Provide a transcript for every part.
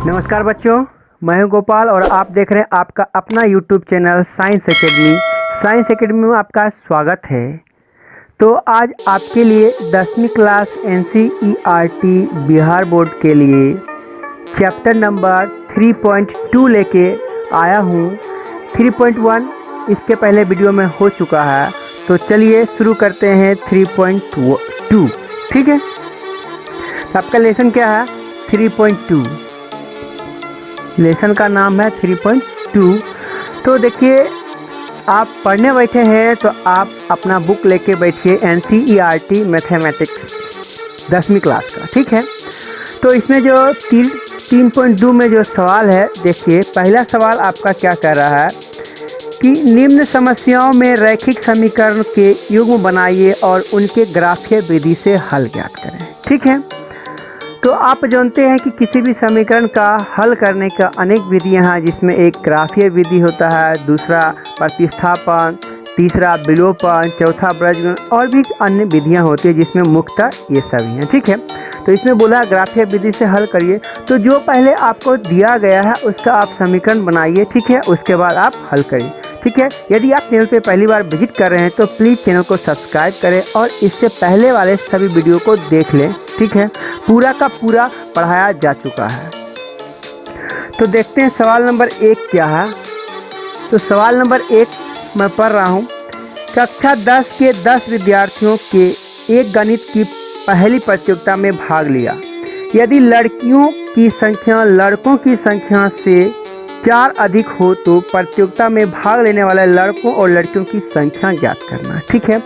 नमस्कार बच्चों, मैं हूं गोपाल और आप देख रहे हैं आपका अपना YouTube channel science academy. Science academy में आपका स्वागत है। तो आज आपके लिए 10वीं क्लास NCERT बिहार बोर्ड के लिए चैप्टर नंबर 3.2 लेके आया हूं। 3.1 इसके पहले वीडियो में हो चुका है, तो चलिए शुरू करते हैं 3.2। ठीक है, तो आपका लेसन क्या है? 3.2। लेसन का नाम है 3.2। तो देखिए, आप पढ़ने बैठे हैं तो आप अपना बुक लेके बैठिए NCERT मैथमेटिक्स 10वीं क्लास का। ठीक है, तो इसमें जो 3.2 में जो सवाल है, देखिए पहला सवाल आपका क्या कर रहा है कि निम्न समस्याओं में रैखिक समीकरण के युग्म बनाइए और उनके ग्राफीय विधि से हल ज्ञात करें। ठीक है, तो आप जानते हैं कि किसी भी समीकरण का हल करने का अनेक विधियां हैं, जिसमें एक ग्राफीय विधि होता है, दूसरा प्रतिस्थापन, तीसरा विलोपन, चौथा बीजगणित और भी अन्य विधियां होती है, जिसमें मुख्यतः ये सभी हैं। ठीक है, तो इसमें बोला ग्राफीय विधि से हल करिए। तो जो पहले आपको दिया गया है उसका आप समीकरण बनाइए। ठीक है, उसके बाद आप हल करिए। ठीक है, यदि आप चैनल पे पहली बार विजिट कर रहे हैं तो प्लीज़ चैनल को सब्सक्राइब करें और इससे पहले वाले सभी वीडियो को देख लें। ठीक है, पूरा का पूरा पढ़ाया जा चुका है। तो देखते हैं सवाल नंबर 1 क्या है। तो सवाल नंबर 1 मैं पढ़ रहा हूँ। कक्षा 10 के 10 विद्यार्थियों के एक गणित की पहली प्रतियोगिता में भाग लिया। यदि लड़कियों की संख्या लड़कों की संख्या से 4 अधिक हो तो प्रतियोगिता में भाग लेने वाले लड़कों और लड़कियों की संख्या ज्ञात करना। ठीक है,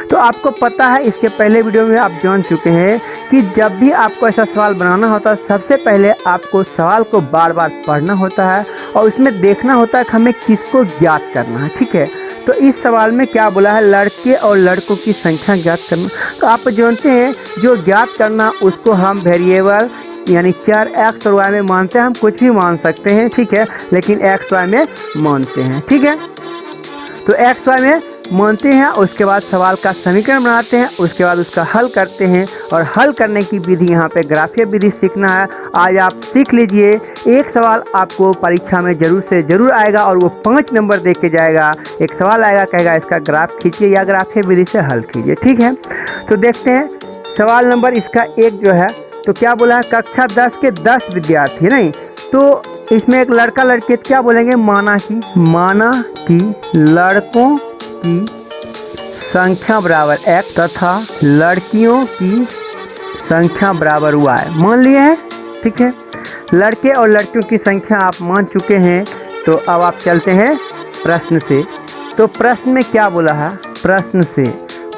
तो आपको पता है, इसके पहले वीडियो में आप जान चुके हैं कि जब भी आपको ऐसा सवाल बनाना होता है, सबसे पहले आपको सवाल को बार बार पढ़ना होता है और उसमें देखना होता है कि हमें किसको ज्ञात करना है। ठीक है, तो इस सवाल में क्या बोला है? लड़के और लड़कों की संख्या ज्ञात करना। तो आप जानते हैं, जो ज्ञात करना उसको हम वेरिएबल यानी चर एक्स और वाई में मानते हैं। हम कुछ भी मान सकते हैं, ठीक है, लेकिन एक्स वाई में मानते हैं। ठीक है, तो एक्स वाई में मानते हैं, उसके बाद सवाल का समीकरण बनाते हैं, उसके बाद उसका हल करते हैं। और हल करने की विधि यहाँ पे ग्राफीय विधि सीखना है। आज आप सीख लीजिए। एक सवाल आपको परीक्षा में जरूर से ज़रूर आएगा और वो 5 नंबर दे के जाएगा। एक सवाल आएगा, कहेगा इसका ग्राफ खींचिए या ग्राफीय विधि से हल कीजिए। ठीक है, तो देखते हैं सवाल नंबर इसका 1 जो है, तो क्या बोला है? कक्षा 10 के 10 विद्यार्थी, नहीं तो इसमें एक लड़का लड़की, क्या बोलेंगे? माना कि लड़कों की संख्या बराबर x तथा लड़कियों की संख्या बराबर y मान लिए हैं। ठीक है, लड़के और लड़कियों की संख्या आप मान चुके हैं। तो अब आप चलते हैं प्रश्न से। तो प्रश्न में क्या बोला है?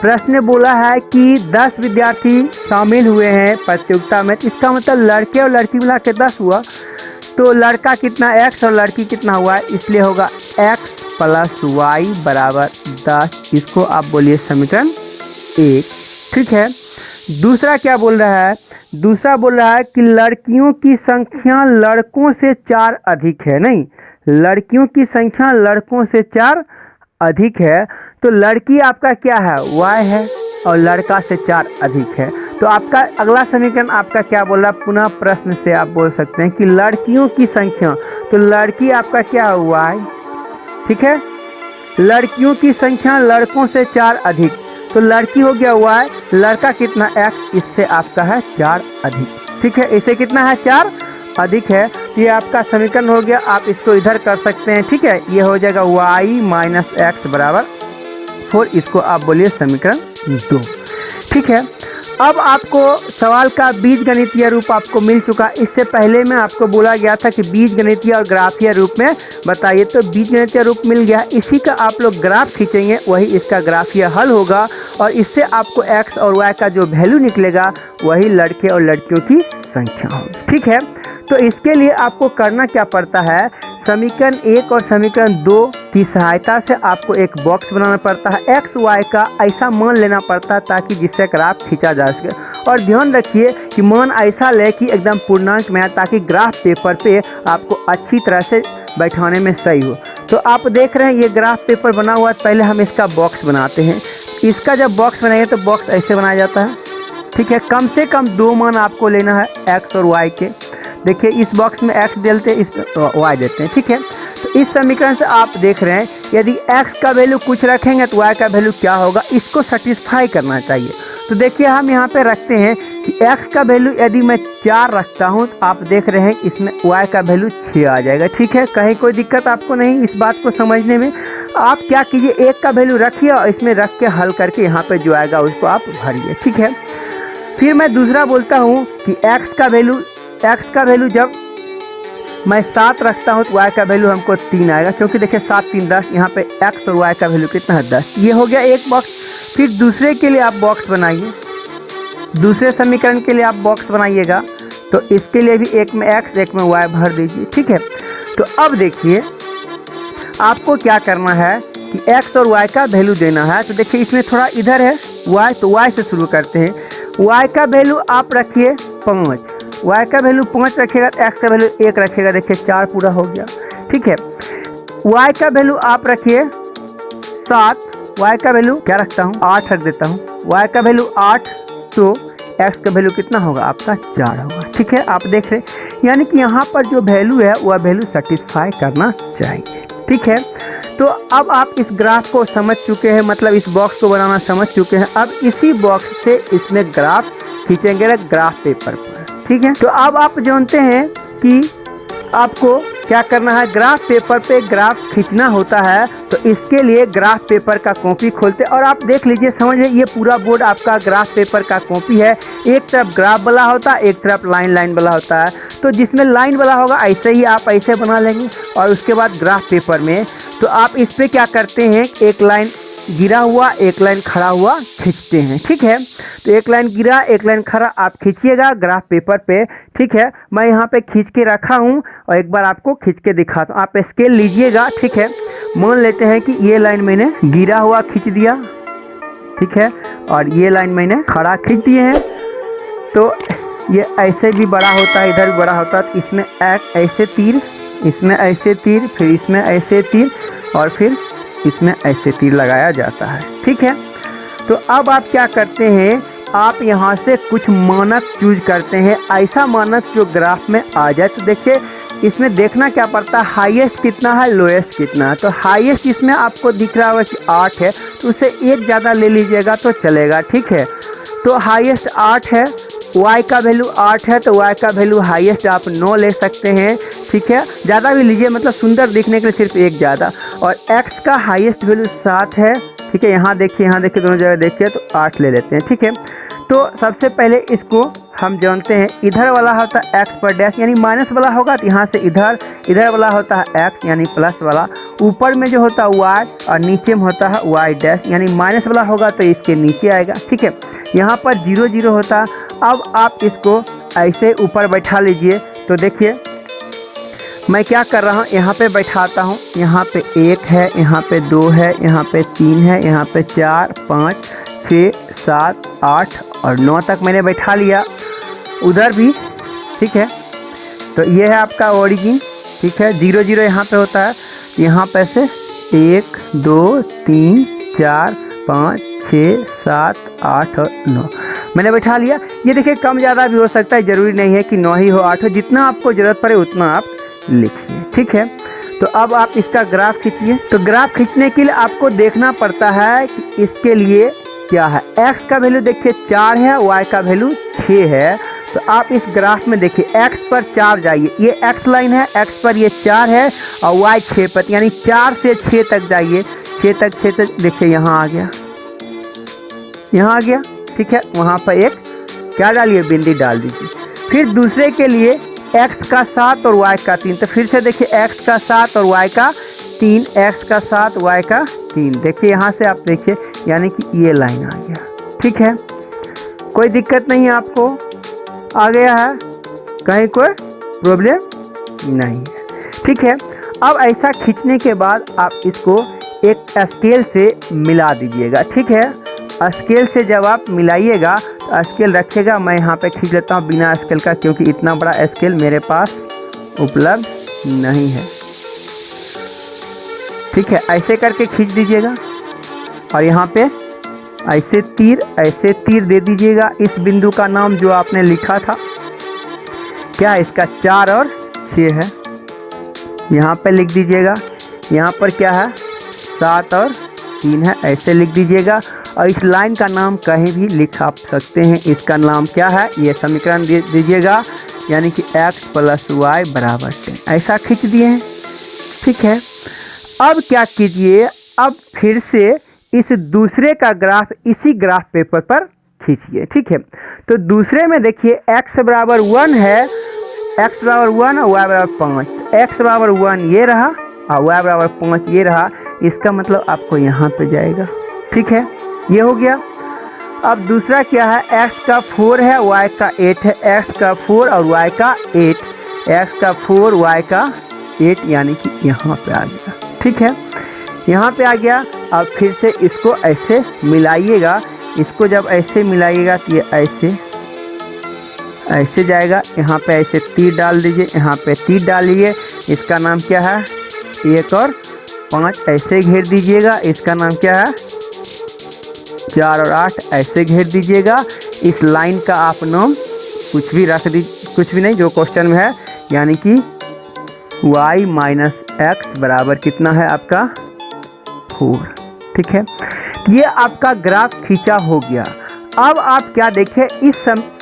प्रश्न बोला है कि 10 विद्यार्थी शामिल हुए हैं प्रतियोगिता में। इसका मतलब लड़के और लड़की मिला के 10 हुआ। तो लड़का कितना x और लड़की कितना हुआ है, इसलिए होगा x + y बराबर 10। इसको आप बोलिए समीकरण 1। ठीक है, दूसरा क्या बोल रहा है? दूसरा बोल रहा है कि लड़कियों की संख्या लड़कों से 4 अधिक है। नहीं, लड़कियों की संख्या लड़कों से 4 अधिक है। तो लड़की आपका क्या है? y है और लड़का से 4 अधिक है। तो आपका अगला समीकरण आपका क्या बोल रहा है? पुनः प्रश्न से आप बोल सकते हैं कि लड़कियों की संख्या, तो लड़की आपका क्या हुआ है? ठीक है, लड़कियों की संख्या लड़कों से 4 अधिक, तो लड़की हो गया y, लड़का कितना x, इससे आपका है 4 अधिक। ठीक है, इसे कितना है? 4 अधिक है। ये आपका समीकरण हो गया। आप इसको इधर कर सकते हैं। ठीक है, ये हो जाएगा y - x बराबर 4। इसको आप बोलिए समीकरण 2। ठीक है, अब आपको सवाल का बीजगणितीय रूप आपको मिल चुका। इससे पहले में आपको बोला गया था कि बीजगणितीय और ग्राफीय रूप में बताइए। तो बीजगणितीय रूप मिल गया, इसी का आप लोग ग्राफ खींचेंगे, वही इसका ग्राफीय हल होगा और इससे आपको x और y का जो वैल्यू निकलेगा वही लड़के और लड़कियों की संख्या होगी। ठीक है, तो इसके लिए आपको करना क्या पड़ता है? समीकरण 1 और समीकरण 2 की सहायता से आपको एक बॉक्स बनाना पड़ता है। x y का ऐसा मान लेना पड़ता है ताकि जिससे ग्राफ खींचा जा सके। और ध्यान रखिए कि मान ऐसा ले कि एकदम पूर्णांक में आए, ताकि ग्राफ पेपर पे आपको अच्छी तरह से बैठाने में सही हो। तो आप देख रहे हैं ये ग्राफ पेपर बना हुआ है। पहले हम इसका बॉक्स बनाते हैं। इसका जब बॉक्स बनाएंगे तो बॉक्स ऐसे बनाया जाता है। ठीक है, कम से कम 2 मान आपको लेना है x और y के। देखिए इस बॉक्स में x डालते हैं, इस y देते हैं, ठीक है। तो इस समीकरण से आप देख रहे हैं यदि x का वैल्यू कुछ रखेंगे तो y का वैल्यू क्या होगा, इसको सेटिस्फाई करना चाहिए। तो देखिए हम यहाँ पे रखते हैं कि x का वैल्यू यदि मैं 4 रखता हूँ तो आप देख रहे हैं इसमें y का वैल्यू 6 आ जाएगा, ठीक है। कहीं कोई दिक्कत आपको नहीं इस बात को समझने में। आप क्या कीजिए, 1 का वैल्यू रखिए और इसमें रख के हल करके यहाँ पे जो आएगा उसको आप भरिए, ठीक है। फिर मैं दूसरा बोलता हूँ कि x का वैल्यू जब मैं 7 रखता हूँ तो y का वैल्यू हमको 3 आएगा, क्योंकि देखिए 7 3 10, यहाँ पे x और y का वैल्यू कितना है 10। ये हो गया एक बॉक्स। फिर दूसरे के लिए आप बॉक्स बनाइए, दूसरे समीकरण के लिए आप बॉक्स बनाइएगा। तो इसके लिए भी एक में x एक में y भर दीजिए, ठीक है। तो अब देखिए आपको क्या करना है कि x और y का वैल्यू देना है। तो देखिए इसमें थोड़ा इधर है y, तो y से शुरू करते हैं। y का वैल्यू आप रखिए 5, y का वैल्यू 5 रखेगा तो x का वैल्यू 1 रखेगा, देखिए 4 पूरा हो गया, ठीक है। y का वैल्यू आप रखिए 7, y का वैल्यू क्या रखता हूँ 8 रख देता हूँ, y का वैल्यू 8, तो x का वैल्यू कितना होगा आपका 4 होगा, ठीक है। आप देख रहे हैं यानी कि यहाँ पर जो वैल्यू है वह वैल्यू सेटिस्फाई करना चाहिए, ठीक है। तो अब आप इस ग्राफ को समझ चुके हैं, मतलब इस बॉक्स को बनाना समझ चुके हैं। अब इसी बॉक्स से इसमें ग्राफ खींचेंगे ग्राफ पेपर पर, ठीक है। तो अब आप जानते हैं कि आपको क्या करना है, ग्राफ पेपर पे ग्राफ खींचना होता है। तो इसके लिए ग्राफ पेपर का कॉपी खोलते और आप देख लीजिए, समझ लीजिए ये पूरा बोर्ड आपका ग्राफ पेपर का कॉपी है। एक तरफ ग्राफ वाला होता है, एक तरफ लाइन वाला होता है। तो जिसमें लाइन वाला होगा ऐसे ही आप ऐसे बना लेंगे और उसके बाद ग्राफ पेपर में तो आप इस पर क्या करते हैं, एक लाइन गिरा हुआ एक लाइन खड़ा हुआ खींचते हैं, ठीक है। तो एक लाइन गिरा एक लाइन खड़ा आप खींचिएगा ग्राफ पेपर पे, ठीक है। मैं यहाँ पे खींच के रखा हूँ और एक बार आपको खींच के दिखाता हूँ। आप स्केल लीजिएगा, ठीक है। मान लेते हैं कि ये लाइन मैंने गिरा हुआ खींच दिया, ठीक है, और ये लाइन मैंने खड़ा खींच दिए हैं। तो ये ऐसे भी बड़ा होता है, इधर भी बड़ा होता है। तो इसमें एक ऐसे तीर, इसमें ऐसे तीर, फिर इसमें ऐसे तीर और फिर इसमें ऐसे तीर लगाया जाता है, ठीक है। तो अब आप क्या करते हैं, आप यहाँ से कुछ मानक चूज करते हैं, ऐसा मानक जो ग्राफ में आ जाए। तो देखिए इसमें देखना क्या पड़ता है, हाईएस्ट कितना है लोएस्ट कितना है। तो हाईएस्ट इसमें आपको दिख रहा होगा कि 8 है, तो उसे 1 ज़्यादा ले लीजिएगा तो चलेगा, ठीक है। तो हाईएस्ट 8 है, y का वैल्यू 8 है, तो y का वैल्यू हाईएस्ट आप 9 ले सकते हैं, ठीक है। ज़्यादा भी लीजिए, मतलब सुंदर दिखने के लिए सिर्फ 1 ज़्यादा। और x का हाईएस्ट वैल्यू 7 है, ठीक है। यहाँ देखिए दोनों जगह देखिए, तो 8 ले लेते हैं, ठीक है। तो सबसे पहले इसको हम जानते हैं, इधर वाला होता है x पर डैश यानी माइनस वाला होगा, तो यहाँ से इधर वाला होता है x यानी प्लस वाला, ऊपर में जो होता है y और नीचे में होता है y डैश यानी माइनस वाला होगा तो इसके नीचे आएगा, ठीक है। यहाँ पर 0 0 होता है। अब आप इसको ऐसे ऊपर बैठा लीजिए। तो देखिए मैं क्या कर रहा हूँ, यहाँ पे बैठाता हूँ, यहाँ पे 1 है, यहाँ पे 2 है, यहाँ पे 3 है, यहाँ पे 4 5 6 7 8 और 9 तक मैंने बैठा लिया, उधर भी, ठीक है। तो ये है आपका ओरिजिन, ठीक है। 0 0 यहाँ पे होता है, यहाँ पे से 1 2 3 4 5 6 7 8 और 9 मैंने बैठा लिया। ये देखिए कम ज़्यादा भी हो सकता है, ज़रूरी नहीं है कि 9 ही हो 8 हो, जितना आपको ज़रूरत पड़े उतना आप लिखिए, ठीक है। तो अब आप इसका ग्राफ खींचिए। तो ग्राफ खींचने के लिए आपको देखना पड़ता है कि इसके लिए क्या है। x का वैल्यू देखिए 4 है, y का वैल्यू 6 है। तो आप इस ग्राफ में देखिए x पर 4 जाइए, ये x लाइन है, x पर ये 4 है और y 6 पर, यानी 4 से 6 तक जाइए, 6 तक देखिए यहाँ आ गया, यहाँ आ गया, ठीक है। वहाँ पर एक क्या डालिए, बिंदी डाल दीजिए। फिर दूसरे के लिए x का 7 और y का 3, तो फिर से देखिए x का 7 और y का 3, x का 7 y का 3, देखिए यहाँ से आप देखिए यानी कि ये लाइन आ गया, ठीक है। कोई दिक्कत नहीं है, आपको आ गया है, कहीं कोई प्रॉब्लम नहीं है, ठीक है। अब ऐसा खींचने के बाद आप इसको एक स्केल से मिला दीजिएगा, ठीक है। स्केल से जब आप मिलाइएगा तो स्केल रखिएगा, मैं यहाँ पे खींच लेता हूँ बिना स्केल का, क्योंकि इतना बड़ा स्केल मेरे पास उपलब्ध नहीं है, ठीक है। ऐसे करके खींच दीजिएगा और यहाँ पे ऐसे तीर दे दीजिएगा इस बिंदु का नाम जो आपने लिखा था, क्या है इसका 4 और 6 है, यहाँ पे लिख दीजिएगा। यहाँ पर क्या है 7 और 3 है, ऐसे लिख दीजिएगा। और इस लाइन का नाम कहीं भी लिख आप सकते हैं, इसका नाम क्या है ये समीकरण दे दीजिएगा, यानी कि x + y = 10, ऐसा खींच दिए हैं। ठीक है, अब क्या कीजिए, अब फिर से इस दूसरे का ग्राफ इसी ग्राफ पेपर पर खींचिए। ठीक है, तो दूसरे में देखिए x = 1 है, x = 1 और y = 5, x = 1 ये रहा और y = 5 ये रहा, इसका मतलब आपको यहाँ पे जाएगा। ठीक है, ये हो गया। अब दूसरा क्या है, x का 4 है, y का 8 है, x का 4 और y का 8, x का 4 y का 8, यानी कि यहाँ पे आ गया। ठीक है, यहाँ पे आ गया। अब फिर से इसको ऐसे मिलाइएगा, इसको जब ऐसे मिलाइएगा तो ये ऐसे जाएगा, यहाँ पे ऐसे तीर डाल दीजिए, यहाँ पे तीर डालिए, इसका नाम क्या है 1 और 5, ऐसे घेर दीजिएगा, इसका नाम क्या है 4 और 8, ऐसे घेर दीजिएगा। इस लाइन का आप नाम कुछ भी रख दीजिए, कुछ भी नहीं जो क्वेश्चन में है, यानी कि y - x बराबर कितना है आपका 4। ठीक है, ये आपका ग्राफ खींचा हो गया। अब आप क्या देखें, इस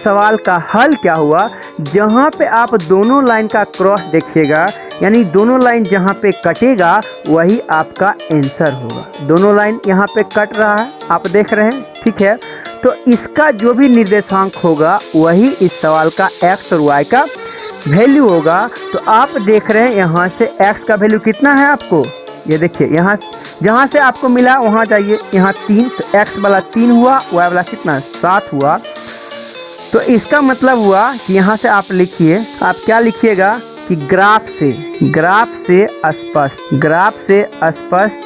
सवाल का हल क्या हुआ, जहाँ पे आप दोनों लाइन का क्रॉस देखिएगा, यानी दोनों लाइन जहाँ पे कटेगा वही आपका आंसर होगा। दोनों लाइन यहाँ पे कट रहा है, आप देख रहे हैं। ठीक है, तो इसका जो भी निर्देशांक होगा वही इस सवाल का x और y का वैल्यू होगा। तो आप देख रहे हैं यहाँ से x का वैल्यू कितना है आपको, ये देखिए, यहाँ जहाँ से आपको मिला वहाँ जाइए, यहाँ 3, तो x वाला 3 हुआ, y वाला कितना 7 हुआ। तो इसका मतलब हुआ कि यहाँ से आप लिखिए, आप क्या लिखिएगा कि ग्राफ से स्पष्ट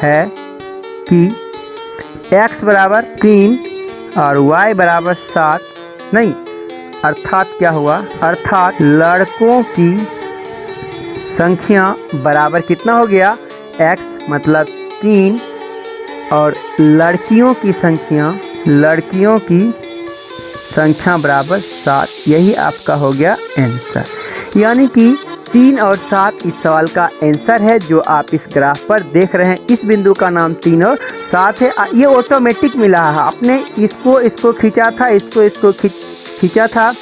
है कि x = 3 और y = 7 नहीं, अर्थात क्या हुआ, अर्थात लड़कों की संख्या बराबर कितना हो गया, x मतलब 3 और लड़कियों की संख्या बराबर 7, यही आपका हो गया आंसर। यानी कि 3 और 7 इस सवाल का आंसर है, जो आप इस ग्राफ पर देख रहे हैं। इस बिंदु का नाम 3 और 7 है, ये ऑटोमेटिक मिला है, आपने इसको खींचा था, इसको खींचा था।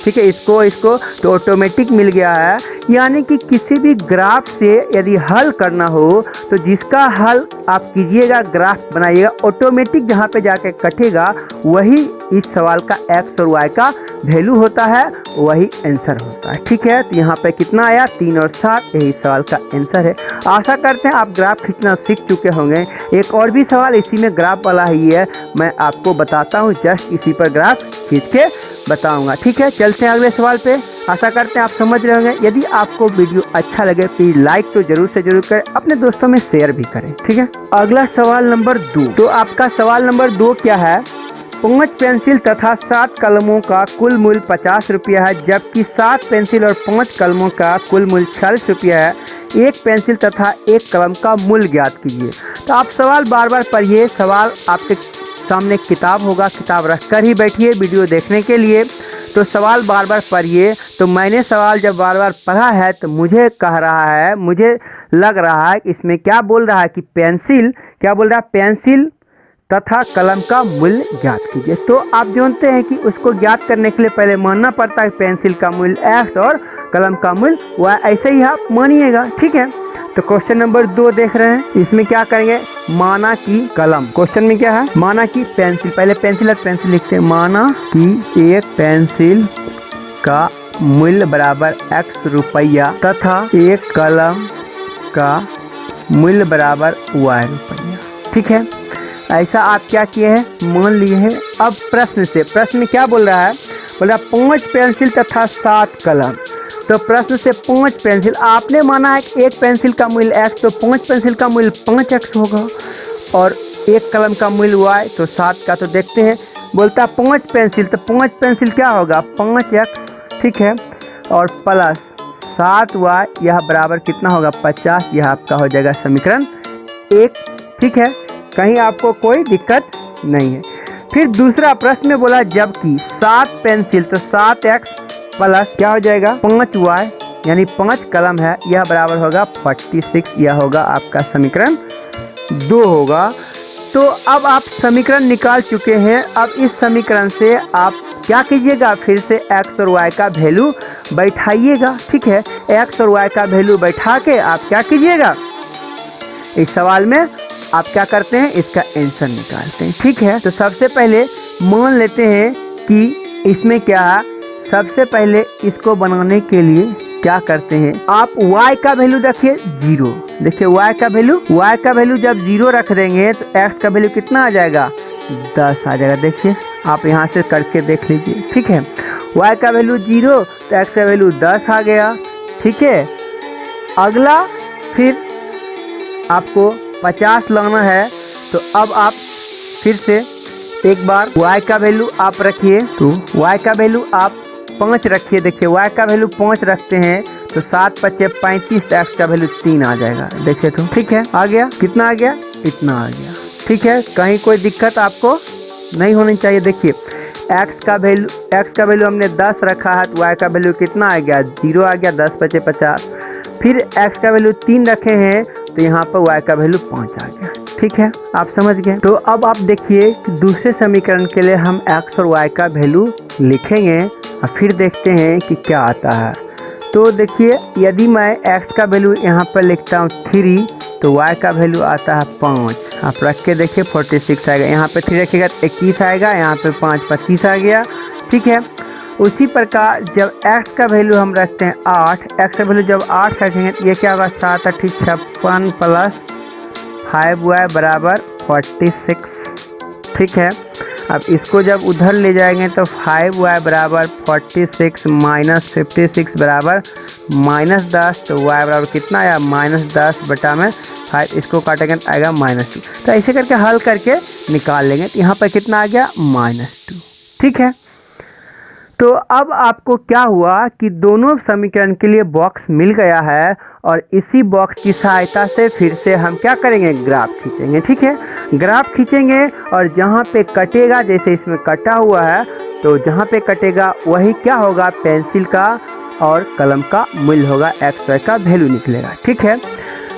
ठीक है, इसको तो ऑटोमेटिक मिल गया है। यानी कि किसी भी ग्राफ से यदि हल करना हो तो जिसका हल आप कीजिएगा, ग्राफ बनाइएगा, ऑटोमेटिक जहाँ पे जाके कटेगा वही इस सवाल का x और y का वैल्यू होता है, वही आंसर होता है। ठीक है, तो यहाँ पे कितना आया 3 और 7, यही सवाल का आंसर है। आशा करते हैं आप ग्राफ खींचना सीख चुके होंगे। एक और भी सवाल इसी में ग्राफ वाला ही है, मैं आपको बताता हूँ, जस्ट इसी पर ग्राफ खींच के बताऊंगा। ठीक है, चलते हैं अगले सवाल पे। आशा करते हैं आप समझ रहे होंगे। यदि आपको वीडियो अच्छा लगे प्लीज लाइक तो जरूर से जरूर करें, अपने दोस्तों में शेयर भी करें। ठीक है, अगला सवाल नंबर 2। तो आपका सवाल नंबर 2 क्या है, 5 पेंसिल तथा 7 कलमों का कुल मूल्य 50 रुपया है, जबकि 7 पेंसिल और 5 कलमों का कुल मूल्य 40 रुपया है। एक पेंसिल तथा एक कलम का मूल्य ज्ञात कीजिए। तो आप सवाल बार बार पढ़िए, सवाल आपके सामने किताब होगा, किताब रखकर ही बैठिए वीडियो देखने के लिए। तो सवाल बार बार पढ़िए। तो मैंने सवाल जब बार बार पढ़ा है तो मुझे लग रहा है इसमें क्या बोल रहा है कि पेंसिल, क्या बोल रहा है, पेंसिल तथा कलम का मूल्य ज्ञात कीजिए। तो आप जानते हैं कि उसको ज्ञात करने के लिए पहले मानना पड़ता है पेंसिल का मूल्य x और कलम का मूल्य y, ऐसे ही आप मानिएगा। ठीक है, तो क्वेश्चन नंबर 2 देख रहे हैं, इसमें क्या करेंगे, माना कि कलम, क्वेश्चन में क्या है, माना कि पेंसिल, पहले पेंसिल और पेंसिल लिखते हैं, माना कि एक पेंसिल का मूल्य बराबर x रुपया तथा एक कलम का मूल्य बराबर y रुपया। ठीक है, ऐसा आप क्या किए हैं, मान लिए हैं। अब प्रश्न में क्या बोल रहा है, बोल रहा 5 पेंसिल तथा 7 कलम। तो प्रश्न से 5 पेंसिल, आपने माना है कि एक पेंसिल का मूल्य x, तो 5 पेंसिल का मूल्य 5x होगा, और एक कलम का मूल्य y, तो 7 का तो देखते हैं। बोलता 5 पेंसिल, तो 5 पेंसिल क्या होगा 5x, ठीक है, और प्लस 7y, यह बराबर कितना होगा 50, यह आपका हो जाएगा समीकरण 1। ठीक है, कहीं आपको कोई दिक्कत नहीं है। फिर दूसरा प्रश्न में बोला जबकि 7 पेंसिल, तो 7x प्लस क्या हो जाएगा 5y यानी 5 कलम है, यह बराबर होगा 46। यह होगा आपका समीकरण 2 होगा। तो अब आप समीकरण निकाल चुके हैं। अब इस समीकरण से आप क्या कीजिएगा, फिर से x और y का वैल्यू बैठाइएगा। ठीक है, x और y का वैल्यू बैठा के आप क्या कीजिएगा, इस सवाल में आप क्या करते हैं, इसका आंसर निकालते हैं। ठीक है, तो सबसे पहले मान लेते हैं कि इसमें क्या है। सबसे पहले इसको बनाने के लिए क्या करते हैं, आप y का वैल्यू रखिए 0। देखिए y का वैल्यू जब 0 रख देंगे तो x का वैल्यू कितना आ जाएगा, 10 आ जाएगा। देखिए आप यहाँ से करके देख लीजिए। ठीक है, y का वैल्यू 0 तो x का वैल्यू 10 आ गया। ठीक है, अगला फिर आपको 50 लाना है। तो अब आप फिर से एक बार y का वैल्यू आप रखिए, तो y का वैल्यू आप 5 रखिए। देखिए y का वैल्यू 5 रखते हैं तो 7 पच्चे 35, x का वैल्यू 3 आ जाएगा। देखिए तो ठीक है, आ गया, कितना आ गया, इतना आ गया। ठीक है, कहीं कोई दिक्कत आपको नहीं होनी चाहिए। देखिए x का वैल्यू हमने 10 रखा है तो y का वैल्यू कितना आ गया, 0 आ गया, 10 पच्चे 50। फिर x का वैल्यू 3 रखे हैं तो यहाँ पर y का वैल्यू 5 आ गया। ठीक है, आप समझ गए। तो अब आप देखिए कि दूसरे समीकरण के लिए हम x और y का वैल्यू लिखेंगे और फिर देखते हैं कि क्या आता है। तो देखिए यदि मैं x का वैल्यू यहाँ पर लिखता हूँ 3 तो y का वैल्यू आता है 5। आप रख के देखिए 46 आएगा, यहाँ पे 3 रखिएगा 21 आएगा, यहाँ पे 5 25 आ गया। ठीक है, उसी प्रकार जब x का वैल्यू हम रखते हैं 8, x का वैल्यू जब 8 रखेंगे तो ये क्या होगा, 7 8 56 प्लस 5y बराबर 46। ठीक है, अब इसको जब उधर ले जाएंगे तो 5y बराबर 46 माइनस 56 बराबर -10। तो y बराबर कितना आया, -10 बटा में 5, इसको काटेंगे तो आएगा -2। तो ऐसे करके हल करके निकाल लेंगे तो यहाँ पर कितना आ गया, -2। ठीक है, तो अब आपको क्या हुआ कि दोनों समीकरण के लिए बॉक्स मिल गया है और इसी बॉक्स की सहायता से फिर से हम क्या करेंगे, ग्राफ खींचेंगे। ठीक है, ग्राफ खींचेंगे और जहाँ पे कटेगा, जैसे इसमें कटा हुआ है तो जहाँ पे कटेगा वही क्या होगा, पेंसिल का और कलम का मूल्य होगा, x y का वैल्यू निकलेगा। ठीक है,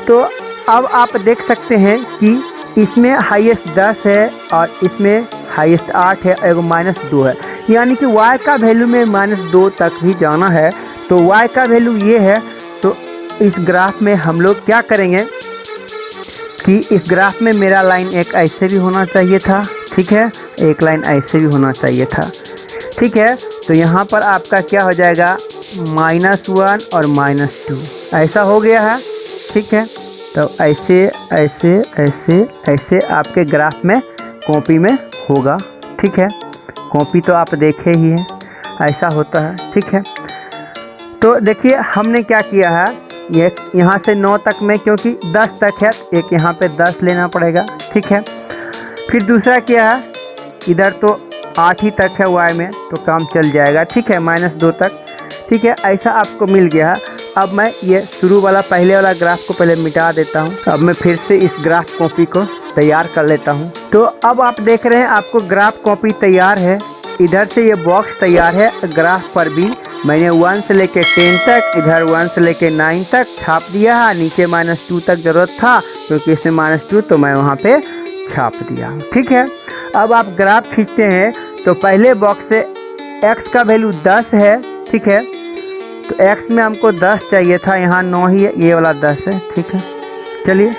तो अब आप देख सकते हैं कि इसमें हाईएस्ट 10 है और इसमें हाईएस्ट 8 है, एगो -2 है, यानी कि y का वैल्यू में -2 तक भी जाना है। तो y का वैल्यू ये है। तो इस ग्राफ में हम लोग क्या करेंगे कि इस ग्राफ में मेरा लाइन एक ऐसे भी होना चाहिए था। ठीक है, एक लाइन ऐसे भी होना चाहिए था। ठीक है, तो यहाँ पर आपका क्या हो जाएगा, -1 और -2 ऐसा हो गया है। ठीक है, तो ऐसे ऐसे ऐसे ऐसे आपके ग्राफ में कॉपी में होगा। ठीक है, कॉपी तो आप देखे ही हैं, ऐसा होता है। ठीक है, तो देखिए हमने क्या किया है, ये यहाँ से 9 तक में, क्योंकि 10 तक है एक यहाँ पे 10 लेना पड़ेगा। ठीक है, फिर दूसरा क्या है, इधर तो 8 ही तक है y में तो काम चल जाएगा। ठीक है, -2 तक। ठीक है, ऐसा आपको मिल गया। अब मैं ये शुरू वाला पहले वाला ग्राफ को पहले मिटा देता हूँ। अब मैं फिर से इस ग्राफ कॉपी को तैयार कर लेता हूँ। तो अब आप देख रहे हैं आपको ग्राफ कॉपी तैयार है, इधर से ये बॉक्स तैयार है। ग्राफ पर भी मैंने 1 से लेके 10 तक, इधर 1 से लेके 9 तक छाप दिया है। नीचे -2 तक ज़रूरत था क्योंकि इसमें -2 तो मैं वहाँ पे छाप दिया। ठीक है, अब आप ग्राफ खींचते हैं तो पहले बॉक्स से x का वैल्यू 10 है। ठीक है, तो x में हमको 10 चाहिए था, यहाँ 9 ही है, ये वाला 10 है। ठीक है, चलिए,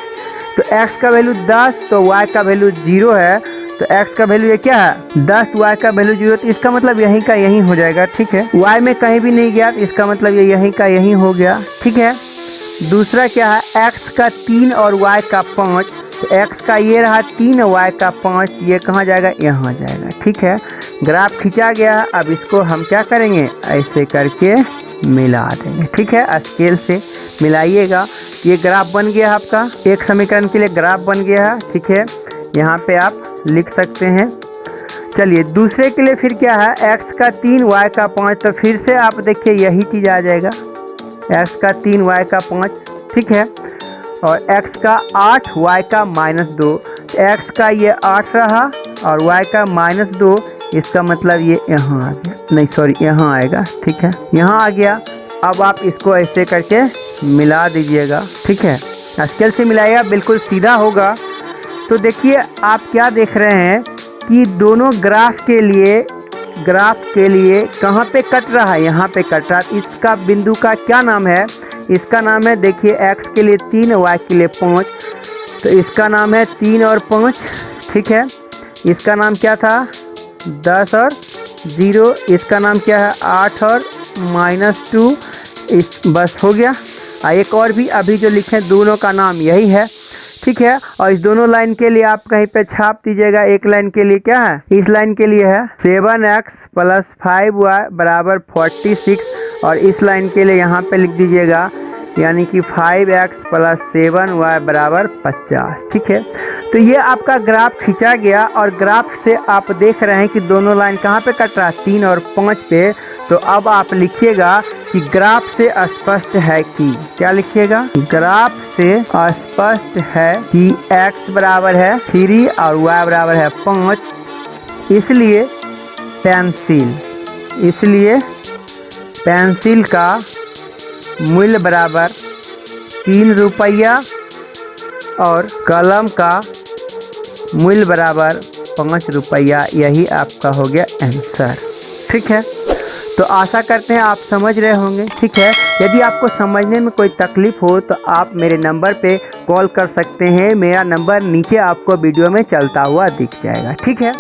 तो x का वैल्यू 10 तो y का वैल्यू 0 है। तो x का वैल्यू ये क्या है, 10, y का वैल्यू 0, तो इसका मतलब यहीं का यहीं हो जाएगा। ठीक है, y में कहीं भी नहीं गया तो इसका मतलब ये यहीं का यहीं हो गया। ठीक है, दूसरा क्या है, x का 3 और y का 5, तो x का ये रहा 3 और y का 5, ये कहाँ जाएगा, यहाँ जाएगा। ठीक है, ग्राफ खींचा गया। अब इसको हम क्या करेंगे, ऐसे करके मिला देंगे। ठीक है, स्केल से मिलाइएगा। ये ग्राफ बन गया आपका, एक समीकरण के लिए ग्राफ बन गया है। ठीक है, यहाँ पे आप लिख सकते हैं। चलिए दूसरे के लिए फिर क्या है, x का 3 y का 5, तो फिर से आप देखिए यही चीज़ आ जाएगा, x का 3 y का 5। ठीक है, और x का 8 y का -2, x का ये 8 रहा और y का -2, इसका मतलब ये यहाँ आ गया, नहीं सॉरी यहाँ आएगा, ठीक है, यहाँ आ गया। अब आप इसको ऐसे करके मिला दीजिएगा, ठीक है, स्केल से मिलाइएगा, बिल्कुल सीधा होगा। तो देखिए आप क्या देख रहे हैं कि दोनों ग्राफ के लिए कहाँ पे कट रहा है, यहाँ पे कट रहा है। इसका बिंदु का क्या नाम है, इसका नाम है, देखिए x के लिए 3, y के लिए 5, तो इसका नाम है 3 और 5, ठीक है। इसका नाम क्या था 10 और 0, इसका नाम क्या है 8 और -2, इस बस हो गया। एक और भी अभी जो लिखे दोनों का नाम यही है, ठीक है। और इस दोनों लाइन के लिए आप कहीं पे छाप दीजिएगा। एक लाइन के लिए क्या है, इस लाइन के लिए है 7x + 5y = 46, और इस लाइन के लिए यहाँ पे लिख दीजिएगा यानी कि 5x + 7y = 50, ठीक है। तो ये आपका ग्राफ खींचा गया और ग्राफ से आप देख रहे हैं कि दोनों लाइन कहाँ पे कट रहा है, 3 और 5 पे। तो अब आप लिखिएगा कि ग्राफ से स्पष्ट है कि, क्या लिखिएगा, ग्राफ से स्पष्ट है कि x बराबर है 3 और y बराबर है 5, इसलिए पेंसिल का मूल्य बराबर 3 रुपया और कलम का मूल्य बराबर 5 रुपया। यही आपका हो गया आंसर, ठीक है। तो आशा करते हैं आप समझ रहे होंगे, ठीक है। यदि आपको समझने में कोई तकलीफ हो तो आप मेरे नंबर पे कॉल कर सकते हैं। मेरा नंबर नीचे आपको वीडियो में चलता हुआ दिख जाएगा, ठीक है।